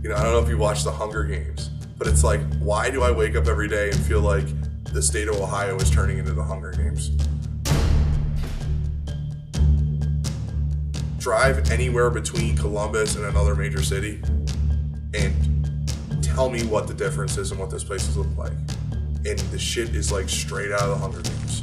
I don't know if you watch the Hunger Games, but it's like, why do I wake up every day and feel like the state of Ohio is turning into the Hunger Games? Drive anywhere between Columbus and another major city and tell me what the difference is and what those places look like. And the shit is like straight out of the Hunger Games.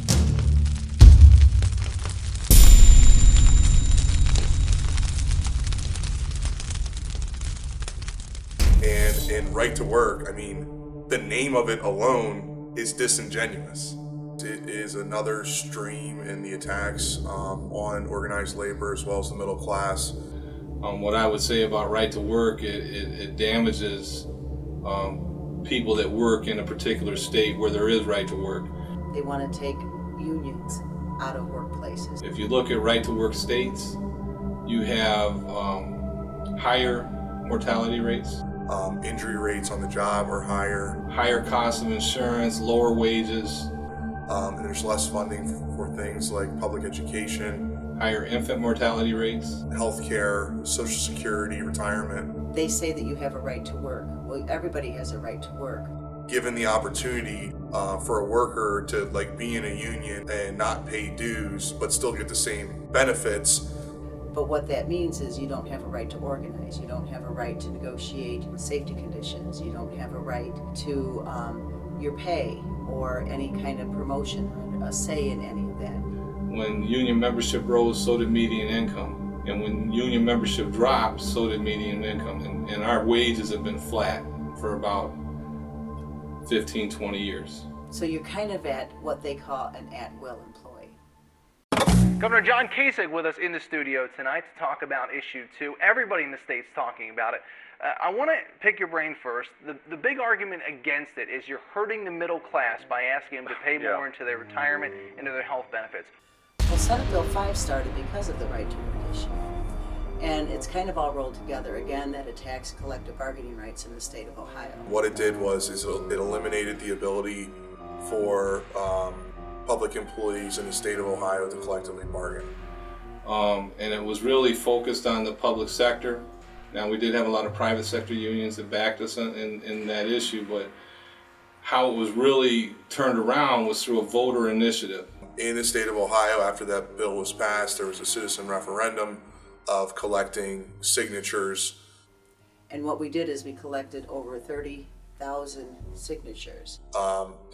And in right to work, I mean, the name of it alone is disingenuous. It is another stream in the attacks on organized labor as well as the middle class. What I would say about right to work, it damages people that work in a particular state where there is right to work. They want to take unions out of workplaces. If you look at right to work states, you have higher mortality rates. Injury rates on the job are higher. Higher cost of insurance, lower wages. And there's less funding for things like public education. Higher infant mortality rates. Healthcare, Social Security, retirement. They say that you have a right to work. Well, everybody has a right to work. Given the opportunity for a worker to be in a union and not pay dues, but still get the same benefits. But what that means is you don't have a right to organize. You don't have a right to negotiate safety conditions. You don't have a right to your pay or any kind of promotion or a say in any of that. When union membership rose, so did median income. And when union membership dropped, so did median income. And our wages have been flat for about 15, 20 years. So you're kind of at what they call an at-will employee. Governor John Kasich with us in the studio tonight to talk about issue 2. Everybody in the state's talking about it. I want to pick your brain first. The big argument against it is you're hurting the middle class by asking them to pay more into their retirement, into their health benefits. Well, Senate Bill 5 started because of the right to work issue. And it's kind of all rolled together. Again, that attacks collective bargaining rights in the state of Ohio. What it did was it eliminated the ability for public employees in the state of Ohio to collectively bargain. And it was really focused on the public sector. Now, we did have a lot of private sector unions that backed us in that issue, but how it was really turned around was through a voter initiative. In the state of Ohio, after that bill was passed, there was a citizen referendum of collecting signatures. And what we did is we collected over 30,000 signatures.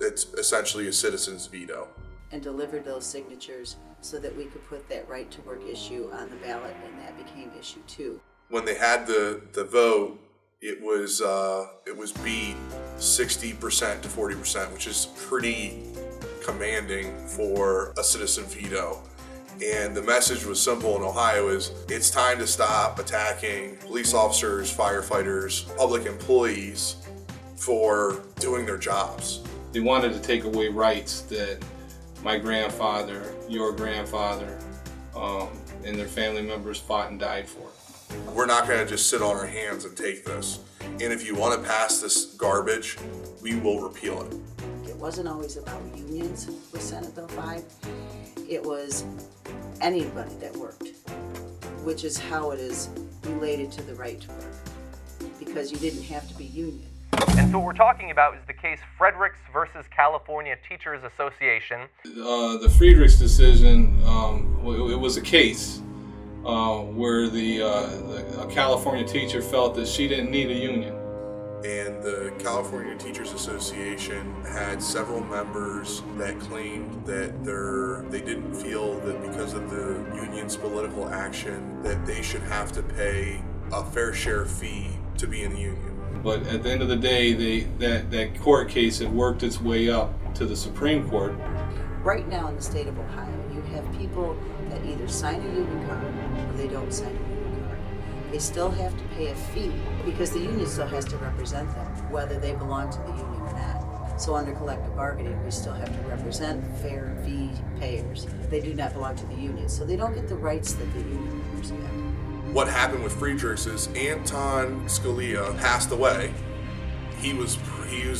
It's essentially a citizen's veto. And delivered those signatures so that we could put that right to work issue on the ballot, and that became issue 2. When they had the vote, it was beat 60% to 40%, which is pretty commanding for a citizen veto. And the message was simple in Ohio is it's time to stop attacking police officers, firefighters, public employees for doing their jobs. They wanted to take away rights that my grandfather, your grandfather, and their family members fought and died for. We're not going to just sit on our hands and take this. And if you want to pass this garbage, we will repeal it. It wasn't always about unions with Senate Bill 5. It was anybody that worked, which is how it is related to the right to work, because you didn't have to be union. And so what we're talking about is the case Fredericks versus California Teachers Association. The Friedrichs decision, it was a case where a California teacher felt that she didn't need a union. And the California Teachers Association had several members that claimed that they didn't feel that because of the union's political action that they should have to pay a fair share fee to be in the union. But at the end of the day, that court case had worked its way up to the Supreme Court. Right now in the state of Ohio, you have people that either sign a union card or they don't sign a union card. They still have to pay a fee because the union still has to represent them, whether they belong to the union or not. So under collective bargaining, we still have to represent fair fee payers. They do not belong to the union, so they don't get the rights that the union members get. What happened with Friedrichs is Anton Scalia passed away. He was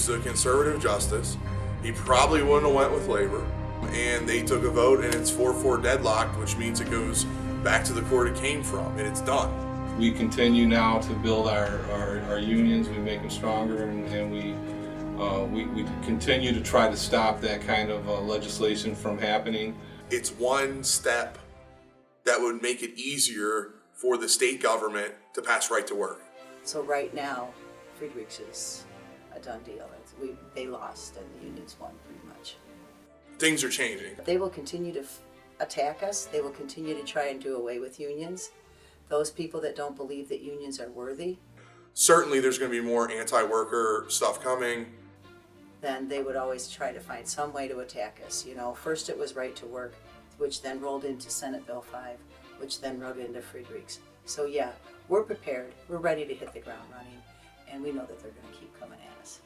a conservative justice. He probably wouldn't have went with labor. And they took a vote and it's 4-4 deadlocked, which means it goes back to the court it came from and it's done. we continue now to build our unions. We make them stronger, and we continue to try to stop that kind of legislation from happening. It's one step that would make it easier for the state government to pass right to work. So right now, Friedrichs is a done deal. They lost and the unions won pretty much. Things are changing. They will continue to attack us. They will continue to try and do away with unions. Those people that don't believe that unions are worthy, Certainly there's going to be more anti-worker stuff coming. then they would always try to find some way to attack us. You know, first it was right to work, which then rolled into Senate Bill 5, which then rolled into Friedrichs. So yeah, we're prepared. We're ready to hit the ground running, and we know that they're going to keep coming at us.